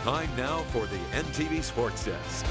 Time now for the NTV Sports Desk.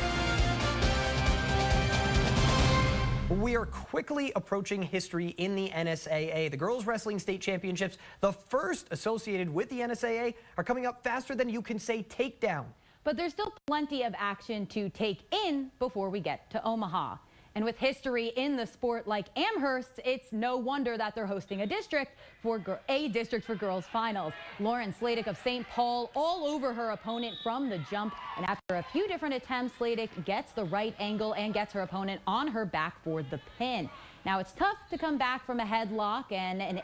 We are quickly approaching history in the NSAA. The Girls Wrestling State Championships, the first associated with the NSAA, are coming up faster than you can say takedown. But there's still plenty of action to take in before we get to Omaha. And with history in the sport like Amherst, it's no wonder that they're hosting a district for girls finals. Lauren Sladek of St. Paul all over her opponent from the jump. And after a few different attempts, Sladek gets the right angle and gets her opponent on her back for the pin. Now it's tough to come back from a headlock, and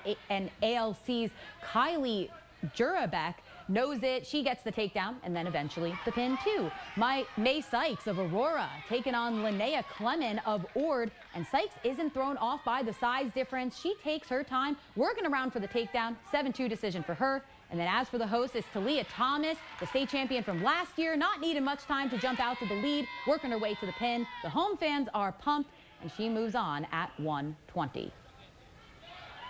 ALC's Kylie Jurabek knows it. She gets the takedown and then eventually the pin too. May Sykes of Aurora taking on Linnea Clement of Ord, and Sykes isn't thrown off by the size difference. She takes her time working around for the takedown. 7-2 decision for her. And then as for the host is Talia Thomas, the state champion from last year, not needing much time to jump out to the lead, working her way to the pin. The home fans are pumped, and she moves on at 120.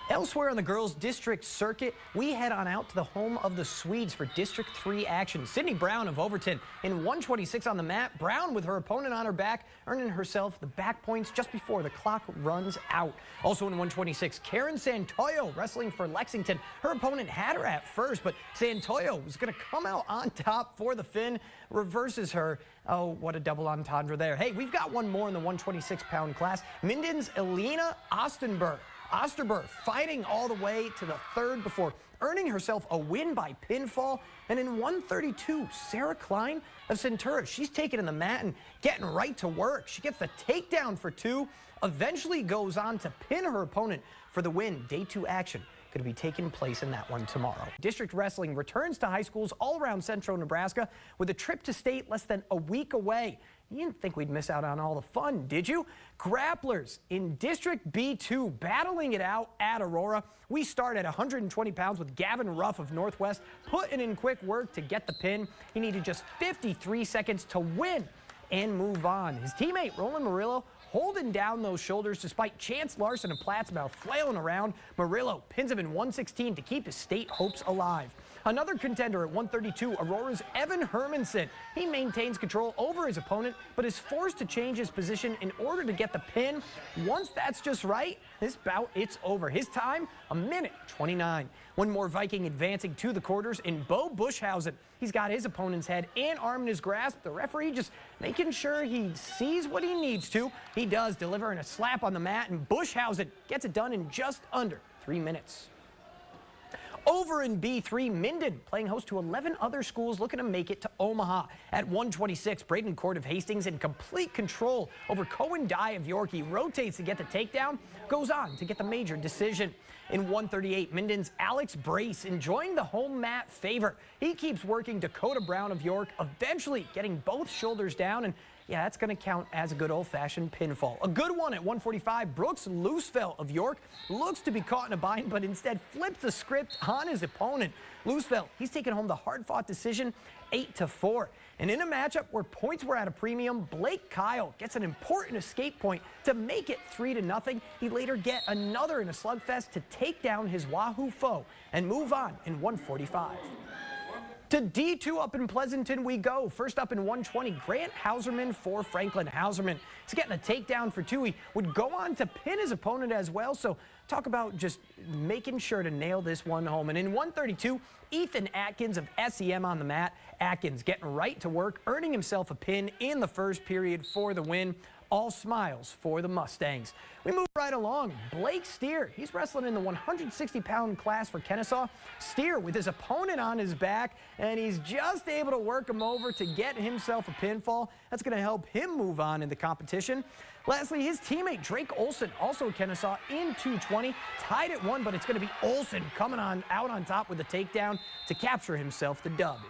Elsewhere on the girls' district circuit, we head on out to the home of the Swedes for District 3 action. Sydney Brown of Overton in 126 on the mat. Brown with her opponent on her back, earning herself the back points just before the clock runs out. Also in 126, Karen Santoyo wrestling for Lexington. Her opponent had her at first, but Santoyo was going to come out on top for the Finn, reverses her. Oh, what a double entendre there. Hey, we've got one more in the 126-pound class. Minden's Elena Osterberg fighting all the way to the third before earning herself a win by pinfall. And in 132, Sarah Klein of Centura, she's taking in the mat and getting right to work. She gets the takedown for 2, eventually goes on to pin her opponent for the win. Day 2 action going to be taking place in that one tomorrow. District wrestling returns to high schools all around central Nebraska with a trip to state less than a week away. You didn't think we'd miss out on all the fun, did you? Grapplers in District B2 battling it out at Aurora. We start at 120 pounds with Gavin Ruff of Northwest putting in quick work to get the pin. He needed just 53 seconds to win and move on. His teammate Roland Murillo holding down those shoulders despite Chance Larson of Plattsmouth flailing around. Murillo pins him in 116 to keep his state hopes alive. Another contender at 132, Aurora's Evan Hermanson. He maintains control over his opponent, but is forced to change his position in order to get the pin. Once that's just right, this bout, it's over. His time, 1:29. One more Viking advancing to the quarters in Bo Bushhausen. He's got his opponent's head and arm in his grasp. The referee just making sure he sees what he needs to. He does, delivering a slap on the mat, and Bushhausen gets it done in just under 3 minutes. Over in B3, Minden playing host to 11 other schools looking to make it to Omaha. At 126, Braden Court of Hastings in complete control over Cohen Dye of York. He rotates to get the takedown, goes on to get the major decision. In 138, Minden's Alex Brace enjoying the home mat favor. He keeps working Dakota Brown of York, eventually getting both shoulders down, and yeah, that's going to count as a good old-fashioned pinfall. A good one at 145. Brooks Loosefeld of York looks to be caught in a bind, but instead flips the script on his opponent. Loosefeld, he's taken home the hard-fought decision, 8-4. And in a matchup where points were at a premium, Blake Kyle gets an important escape point to make it 3-0. He later get another in a slugfest to take down his Wahoo foe and move on in 145. To D2 up in Pleasanton we go. First up in 120, Grant Hauserman for Franklin. Hauserman is getting a takedown for 2. He would go on to pin his opponent as well, so talk about just making sure to nail this one home. And in 132, Ethan Atkins of SEM on the mat. Atkins getting right to work, earning himself a pin in the first period for the win. All smiles for the Mustangs. We move right along. Blake Steer, he's wrestling in the 160-pound class for Kennesaw. Steer with his opponent on his back, and he's just able to work him over to get himself a pinfall. That's going to help him move on in the competition. Lastly, his teammate Drake Olson, also Kennesaw, in 220, tied at 1, but it's going to be Olson coming out on top with a takedown to capture himself the dub.